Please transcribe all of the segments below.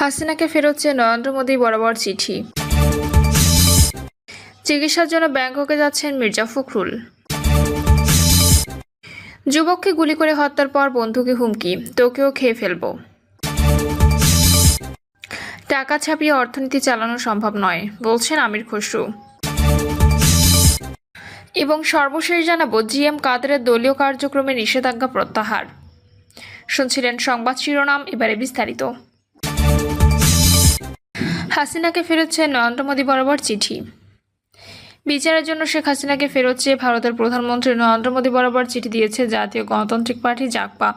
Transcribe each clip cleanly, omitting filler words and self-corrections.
হাসিনাকে ফেরত চেয়ে নরেন্দ্র মোদী বরাবর চিঠি। চিকিৎসার জন্য ব্যাংককে যাচ্ছেন মির্জা ফখরুল। যুবককে গুলি করে হত্যার পর বন্ধুকে হুমকি, তোকেও খেয়ে ফেলবো। টাকা ছাপিয়ে অর্থনীতি চালানো সম্ভব নয়, বলছেন আমির খসরু। এবং সর্বশেষ জানাবো, জিএম কাদেরের দলীয় কার্যক্রমে নিষেধাজ্ঞা প্রত্যাহার। শুনছিলেন সংবাদ শিরোনাম, এবারে বিস্তারিত। হাসিনাকে ফেরত চেয়ে নরেন্দ্র মোদী বরাবর চিঠি। বিচারের জন্য শেখ হাসিনাকে ফেরত চেয়ে ভারতের প্রধানমন্ত্রী নরেন্দ্র মোদী বরাবর চিঠি দিয়েছে জাতীয় গণতান্ত্রিক পার্টি জাগপা।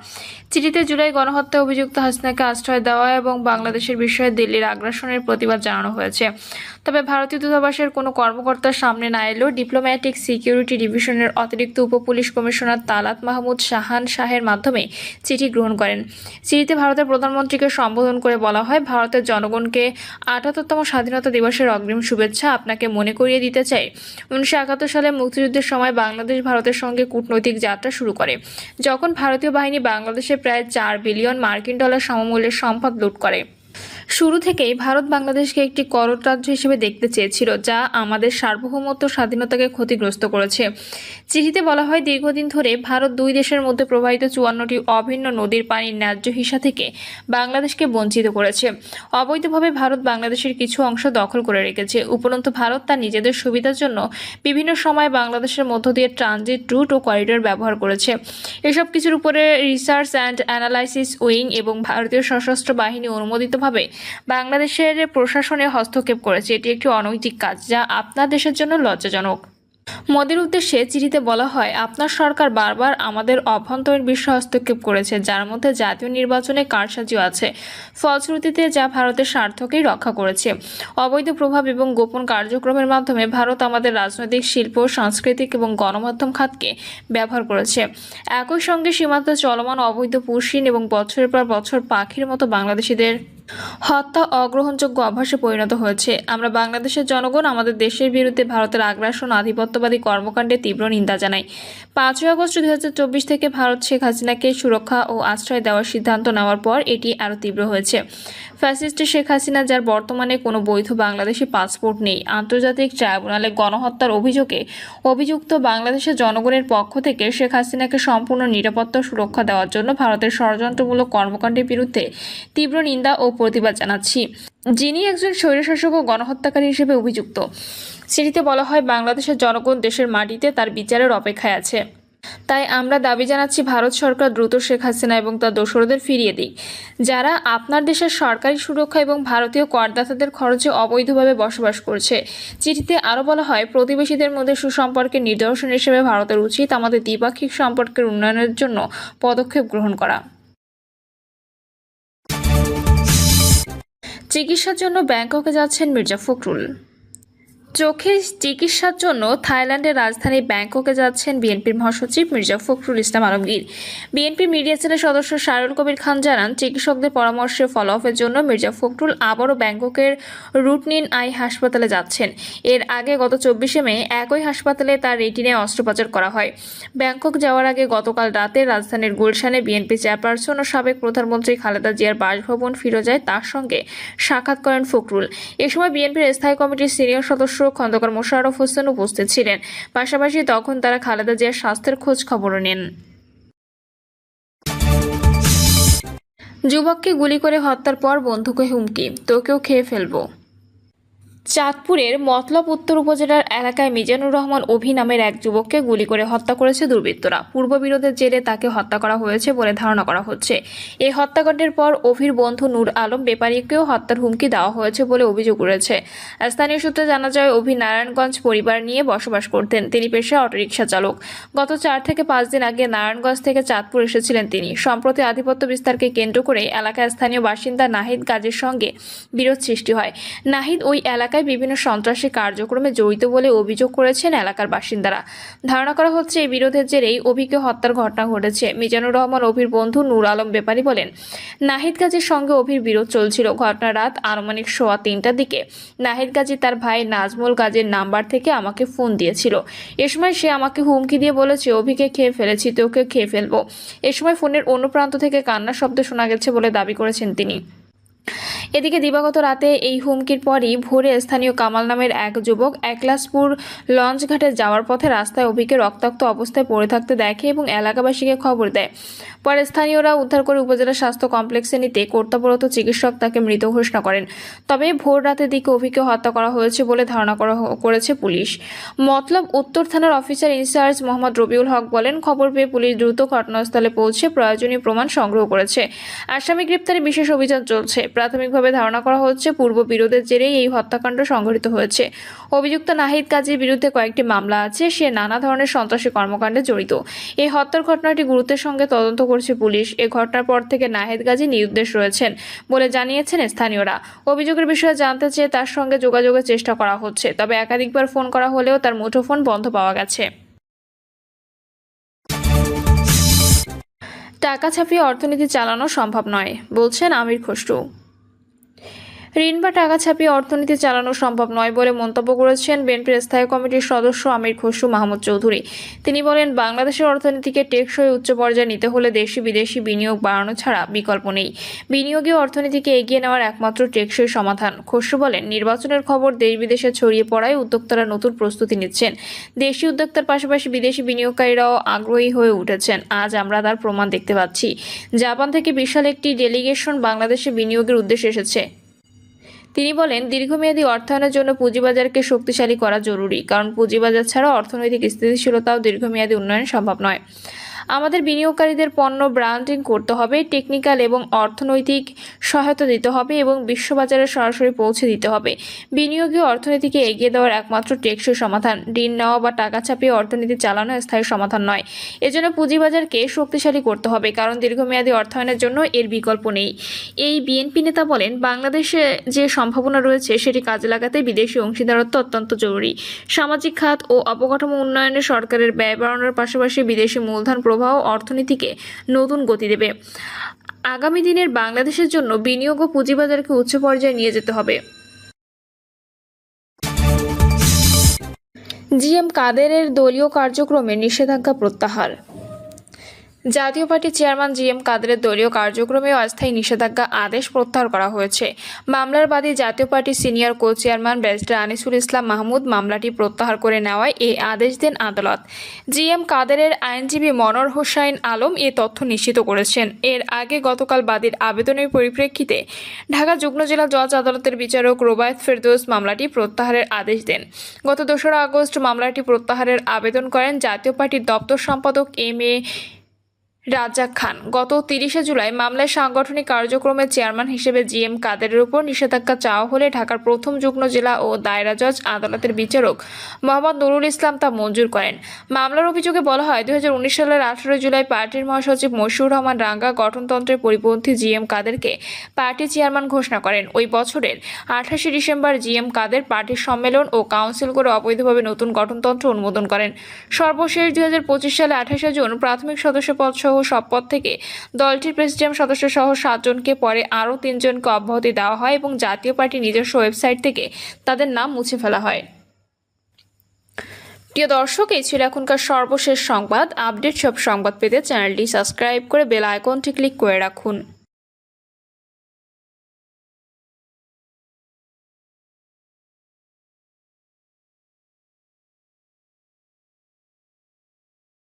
চিঠিতে জুলাই গণহত্যায় অভিযুক্ত হাসিনাকে আশ্রয় দেওয়া এবং বাংলাদেশের বিষয়ে দিল্লির আগ্রাসনের প্রতিবাদ জানানো হয়েছে। তবে ভারতীয় দূতাবাসের কোনো কর্মকর্তার সামনে না এলেও ডিপ্লোম্যাটিক সিকিউরিটি ডিভিশনের অতিরিক্ত উপপুলিশ কমিশনার তালাত মাহমুদ শাহান শাহের মাধ্যমে চিঠি গ্রহণ করেন। চিঠিতে ভারতের প্রধানমন্ত্রীকে সম্বোধন করে বলা হয়, ভারতের জনগণকে ৭৮তম স্বাধীনতা দিবসের অগ্রিম শুভেচ্ছা। আপনাকে মনে করিয়ে দিতে চাই, ১৯৭১ সালে মুক্তিযুদ্ধের সময় বাংলাদেশ ভারতের সঙ্গে কূটনৈতিক যাত্রা শুরু করে, যখন ভারতীয় বাহিনী বাংলাদেশে প্রায় $৪ বিলিয়ন সমমূল্যের সম্পদ লুট করে। শুরু থেকেই ভারত বাংলাদেশকে একটি করদ রাজ্য হিসেবে দেখতে চেয়েছিল, যা আমাদের সার্বভৌমত্ব স্বাধীনতাকে ক্ষতিগ্রস্ত করেছে। চিঠিতে বলা হয়, দীর্ঘদিন ধরে ভারত দুই দেশের মধ্যে প্রবাহিত ৫৪টি অভিন্ন নদীর পানির ন্যায্য হিসা থেকে বাংলাদেশকে বঞ্চিত করেছে। অবৈধভাবে ভারত বাংলাদেশের কিছু অংশ দখল করে রেখেছে। উপরন্তু ভারত তার নিজেদের সুবিধার জন্য বিভিন্ন সময় বাংলাদেশের মধ্য দিয়ে ট্রানজিট রুট ও করিডোর ব্যবহার করেছে। এসব কিছুর উপরে রিসার্চ অ্যান্ড অ্যানালাইসিস উইং এবং ভারতীয় সশস্ত্র বাহিনী অনুমোদিতভাবে বাংলাদেশের প্রশাসনে হস্তক্ষেপ করেছে। এটি একটি অনৈতিক কাজ, যা আপনার দেশের জন্য লজ্জাজনক। মোদির উদ্দেশ্যে চিঠিতে বলা হয়, আপনার সরকার বারবার আমাদের অভ্যন্তরীণ বিষয়ে হস্তক্ষেপ করেছে, যার মধ্যে জাতীয় নির্বাচনে কারসাজিও আছে, ফলশ্রুতিতে যা ভারতের স্বার্থকেই রক্ষা করেছে। অবৈধ প্রভাব এবং গোপন কার্যক্রমের মাধ্যমে ভারত আমাদের রাজনৈতিক, শিল্প, সাংস্কৃতিক এবং গণমাধ্যম খাতকে ব্যবহার করেছে। একই সঙ্গে সীমান্তে চলমান অবৈধ পুশিন এবং বছরের পর বছর পাখির মতো বাংলাদেশিদের হত্যা অগ্রহণযোগ্য অভ্যাসে পরিণত হয়েছে। আমরা বাংলাদেশের জনগণ আমাদের দেশের বিরুদ্ধে ভারতের আগ্রাসন আধিপত্যবাদী কর্মকাণ্ডে তীব্র নিন্দা জানাই। ৫ই আগস্ট ২০২৪ থেকে ভারত শেখ হাসিনাকে সুরক্ষা ও আশ্রয় দেওয়ার সিদ্ধান্ত নেওয়ার পর এটি আরও তীব্র হয়েছে। ফ্যাসিস্ট শেখ হাসিনা, যার বর্তমানে কোনো বৈধ বাংলাদেশি পাসপোর্ট নেই, আন্তর্জাতিক ট্রাইব্যুনালে গণহত্যার অভিযোগে অভিযুক্ত বাংলাদেশের জনগণের পক্ষ থেকে শেখ হাসিনাকে সম্পূর্ণ নিরাপত্তা সুরক্ষা দেওয়ার জন্য ভারতের ষড়যন্ত্রমূলক কর্মকাণ্ডের বিরুদ্ধে তীব্র নিন্দা ও প্রতিবাদ জানাচ্ছি, যিনি একজন স্বৈরশাসক ও গণহত্যাকারী হিসেবে অভিযুক্ত। চিঠিতে বলা হয়, বাংলাদেশের জনগণ দেশের মাটিতে তার বিচারের অপেক্ষায় আছে। তাই আমরা দাবি জানাচ্ছি, ভারত সরকার দ্রুত শেখ হাসিনা এবং তার দোসরদের ফিরিয়ে দিক, যারা আপনার দেশের সরকারি সুরক্ষা এবং ভারতীয় করদাতাদের খরচে অবৈধভাবে বসবাস করছে। চিঠিতে আরও বলা হয়, প্রতিবেশীদের মধ্যে সুসম্পর্কের নিদর্শন হিসেবে ভারতের উচিত আমাদের দ্বিপাক্ষিক সম্পর্কের উন্নয়নের জন্য পদক্ষেপ গ্রহণ করা। চিকিৎসার জন্য ব্যাংককে যাচ্ছেন মির্জা ফখরুল। চোখের চিকিৎসার জন্য থাইল্যান্ডের রাজধানী ব্যাংককে যাচ্ছেন বিএনপির মহাসচিব মির্জা ফখরুল ইসলাম আলমগীর। বিএনপির মিডিয়া সেলের সদস্য শাহরুল কবির খান জানান, চিকিৎসকদের পরামর্শে ফলো-আপের জন্য মির্জা ফখরুল আবারও ব্যাংককের রুটনিন আই হাসপাতালে যাচ্ছেন। এর আগে গত ২৪শে মে একই হাসপাতালে তার রেটিনায় অস্ত্রোপচার করা হয়। ব্যাংকক যাওয়ার আগে গতকাল রাতে রাজধানীর গুলশানে বিএনপি চেয়ারপারসন ও সাবেক প্রধানমন্ত্রী খালেদা জিয়ার বাসভবন ফিরোজায় তার সঙ্গে সাক্ষাৎ করেন ফখরুল। এ সময় বিএনপির স্থায়ী কমিটির সিনিয়র সদস্য খন্দকার মোশাররফ হোসেন উপস্থিত ছিলেন। পাশাপাশি তখন তারা খালেদা জিয়ার স্বাস্থ্যের খোঁজ খবরও নেন। যুবককে গুলি করে হত্যার পর বন্ধুকে হুমকি, তোকেও খেয়ে ফেলবো। চাঁদপুরের মতলব উত্তর উপজেলার এলাকায় মিজানুর রহমান অভি নামের এক যুবককে গুলি করে হত্যা করেছে দুর্বৃত্তরা। পূর্ববিরোধের জেরে তাকে হত্যা করা হয়েছে বলে ধারণা করা হচ্ছে। এই হত্যাকাণ্ডের পর অভির বন্ধু নূর আলম বেপারীকেও হত্যার হুমকি দেওয়া হয়েছে বলে অভিযোগ উঠেছে। স্থানীয় সূত্রে জানা যায়, অভি নারায়ণগঞ্জ পরিবার নিয়ে বসবাস করতেন। তিনি পেশায় অটোরিকশা চালক। গত ৪ থেকে ৫ দিন আগে নারায়ণগঞ্জ থেকে চাঁদপুর এসেছিলেন তিনি। সম্প্রতি আধিপত্য বিস্তারকে কেন্দ্র করে এলাকায় স্থানীয় বাসিন্দা নাহিদ গাজীর সঙ্গে বিরোধ সৃষ্টি হয়। নাহিদ ওই এলাকায় বিভিন্ন সন্ত্রাসী কার্যক্রমে জড়িত বলে অভিযোগ করেছেন এলাকার বাসিন্দারা। ধারণা করা হচ্ছে, এই বিরোধের জেরেই অভিকে হত্যার ঘটনা ঘটেছে। মিজানুর রহমান অভির বন্ধু নূর আলম বেপারী বলেন, নাহিদ গাজীর সঙ্গে অভির বিরোধ চলছিল। ঘটনা রাত আনুমানিক 3:15টার দিকে নাহিদ গাজী তার ভাই নাজমুল গাজীর নাম্বার থেকে আমাকে ফোন দিয়েছিল। এ সময় সে আমাকে হুমকি দিয়ে বলেছে, অভিকে খেয়ে ফেলেছি, তোকে খেয়ে ফেলবো। এ সময় ফোনের অন্য প্রান্ত থেকে কান্নার শব্দ শোনা গেছে বলে দাবি করেছেন তিনি। এদিকে দিবাগত রাতে এই হুমকির পরই ভোরে স্থানীয় কামাল নামের এক যুবক একলাসপুর লঞ্চঘাটে যাওয়ার পথে রাস্তায় অভিকে রক্তাক্ত অবস্থায় পড়ে থাকতে দেখে এবং এলাকাবাসীকে খবর দেয়। পরে স্থানীয়রা উদ্ধার করে উপজেলা স্বাস্থ্য কমপ্লেক্সে নিতে কর্তব্যরত চিকিৎসক তাকে মৃত ঘোষণা করেন। তবে ভোর রাতের দিকে অভিকে হত্যা করা হয়েছে বলে ধারণা করেছে পুলিশ। মতলব উত্তর থানার অফিসার ইনচার্জ মোহাম্মদ রবিউল হক বলেন, খবর পেয়ে পুলিশ দ্রুত ঘটনাস্থলে পৌঁছে প্রয়োজনীয় প্রমাণ সংগ্রহ করেছে। আসামি গ্রেপ্তারে বিশেষ অভিযান চলছে। প্রাথমিকভাবে ধারণা করা হচ্ছে পূর্ব বিরোধের জেরেই এই হত্যাকাণ্ড সংঘটিত হয়েছে। অভিযুক্ত নাহিদ কাজীর বিরুদ্ধে কয়েকটি মামলা আছে। সে নানা ধরনের সন্ত্রাসী কর্মকাণ্ডে জড়িত। এই হত্যার ঘটনাটি গুরুত্বের সঙ্গে তদন্ত করছে পুলিশ। এই ঘটনার পর থেকে নাহিদ গাজী নিরুদ্দেশ রয়েছেন বলে জানিয়েছেন স্থানীয়রা। অভিযোগের বিষয়ে জানতে চেয়ে তার সঙ্গে যোগাযোগের চেষ্টা করা হচ্ছে, তবে একাধিকবার ফোন করা হলেও তার মুঠোফোন বন্ধ পাওয়া গেছে। টাকা ছাপিয়ে অর্থনীতি চালানো সম্ভব নয় বলছেন আমির খসরু। ঋণ বা টাকা ছাপিয়ে অর্থনীতি চালানো সম্ভব নয় বলে মন্তব্য করেছেন বিএনপির স্থায়ী কমিটির সদস্য আমির খসরু মাহমুদ চৌধুরী। তিনি বলেন, বাংলাদেশের অর্থনীতিকে টেকসই উচ্চ পর্যায়ে নিতে হলে দেশি বিদেশি বিনিয়োগ বাড়ানো ছাড়া বিকল্প নেই। বিনিয়োগীয় অর্থনীতিকে এগিয়ে নেওয়ার একমাত্র টেকসই সমাধান। খসরু বলেন, নির্বাচনের খবর দেশ বিদেশে ছড়িয়ে পড়ায় উদ্যোক্তারা নতুন প্রস্তুতি নিচ্ছেন। দেশি উদ্যোক্তার পাশাপাশি বিদেশি বিনিয়োগকারীরাও আগ্রহী হয়ে উঠেছেন। আজ আমরা তার প্রমাণ দেখতে পাচ্ছি। জাপান থেকে বিশাল একটি ডেলিগেশন বাংলাদেশে বিনিয়োগের উদ্দেশ্যে এসেছে। তিনি বলেন, দীর্ঘমেয়াদী অর্থায়নের জন্য পুঁজিবাজারকে শক্তিশালী করা জরুরি, কারণ পুঁজিবাজার ছাড়া অর্থনৈতিক স্থিতিশীলতা ও দীর্ঘমেয়াদী উন্নয়ন সম্ভব নয়। আমাদের বিনিয়োগকারীদের পণ্য ব্র্যান্ডিং করতে হবে, টেকনিক্যাল এবং অর্থনৈতিক সহায়তা দিতে হবে এবং বিশ্ববাজারে সরাসরি পৌঁছে দিতে হবে। বিনিয়োগীয় অর্থনীতিকে এগিয়ে দেওয়ার একমাত্র টেকসই সমাধান। ঋণ নেওয়া বা টাকা ছাপিয়ে অর্থনীতি চালানো স্থায়ী সমাধান নয়। এজন্য পুঁজিবাজারকে শক্তিশালী করতে হবে, কারণ দীর্ঘমেয়াদী অর্থায়নের জন্য এর বিকল্প নেই। এই বিএনপি নেতা বলেন, বাংলাদেশে যে সম্ভাবনা রয়েছে সেটি কাজে লাগাতে বিদেশি অংশীদারত্ব অত্যন্ত জরুরি। সামাজিক খাত ও অবকাঠামো উন্নয়নে সরকারের ব্যয় বাড়ানোর পাশাপাশি বিদেশি মূলধন প্রবাহ অর্থনীতিকে নতুন গতি দেবে। আগামী দিনের বাংলাদেশের জন্য বিনিয়োগ ও পুঁজিবাজারকে উচ্চ পর্যায়ে নিয়ে যেতে হবে। জিএম কাদেরের দলীয় কার্যক্রমে নিষেধাজ্ঞা প্রত্যাহার। জাতীয় পার্টির চেয়ারম্যান জিএম কাদেরের দলীয় কার্যক্রমে অস্থায়ী নিষেধাজ্ঞা আদেশ প্রত্যাহার করা হয়েছে। মামলার বাদী জাতীয় পার্টির senior co chairman barrister Anisul Islam Mahmud মামলাটি প্রত্যাহার করে নেওয়ায় এই আদেশ দেন আদালত। জিএম কাদেরের আইনজীবী মনোয়ার হোসাইন আলম এ তথ্য নিশ্চিত করেছেন। এর আগে গতকাল বাদীর আবেদনের পরিপ্রেক্ষিতে ঢাকা যুগ্ম জেলা জজ আদালতের বিচারক রোবায়েত ফেরদৌস মামলাটি প্রত্যাহারের আদেশ দেন। গত 2 আগস্ট মামলাটি প্রত্যাহারের আবেদন করেন জাতীয় পার্টির দপ্তর সম্পাদক এম.এ. রাজ্জাক খান। গত 30 জুলাই মামলায় সাংগঠনিক কার্যক্রমের চেয়ারম্যান হিসেবে জিএম কাদেরের উপর নিষেধাজ্ঞা চাওয়া হলে ঢাকার প্রথম যুগ্ম জেলা ও দায়রা জজ আদালতের বিচারক মোহাম্মদ নুরুল ইসলাম তা মঞ্জুর করেন। মামলার অভিযোগে বলা হয়, 2019 সালের 18 জুলাই পার্টির মহাসচিব মশিউর রহমান রাঙ্গা গঠনতন্ত্রের পরিপন্থী জিএম কাদেরকে পার্টি চেয়ারম্যান ঘোষণা করেন। ওই বছরের 28 ডিসেম্বর জিএম কাদের পার্টির সম্মেলন ও কাউন্সিল করে অবৈধভাবে নতুন গঠনতন্ত্র অনুমোদন করেন। সর্বশেষ 2025 সালে 28 জুন প্রাথমিক সদস্য পদ সহ সব পদ থেকে দলটির প্রেসিডিয়াম সদস্য সহ 7 জনকে, পরে আরও 3 জনকে অব্যাহতি দেওয়া হয় এবং জাতীয় পার্টি নিজস্ব ওয়েবসাইট থেকে তাদের নাম মুছে ফেলা হয়। প্রিয় দর্শক, এই ছিল এখনকার সর্বশেষ সংবাদ। আপডেট সব সংবাদ পেতে চ্যানেলটি সাবস্ক্রাইব করে বেল আইকনটি ক্লিক করে রাখুন।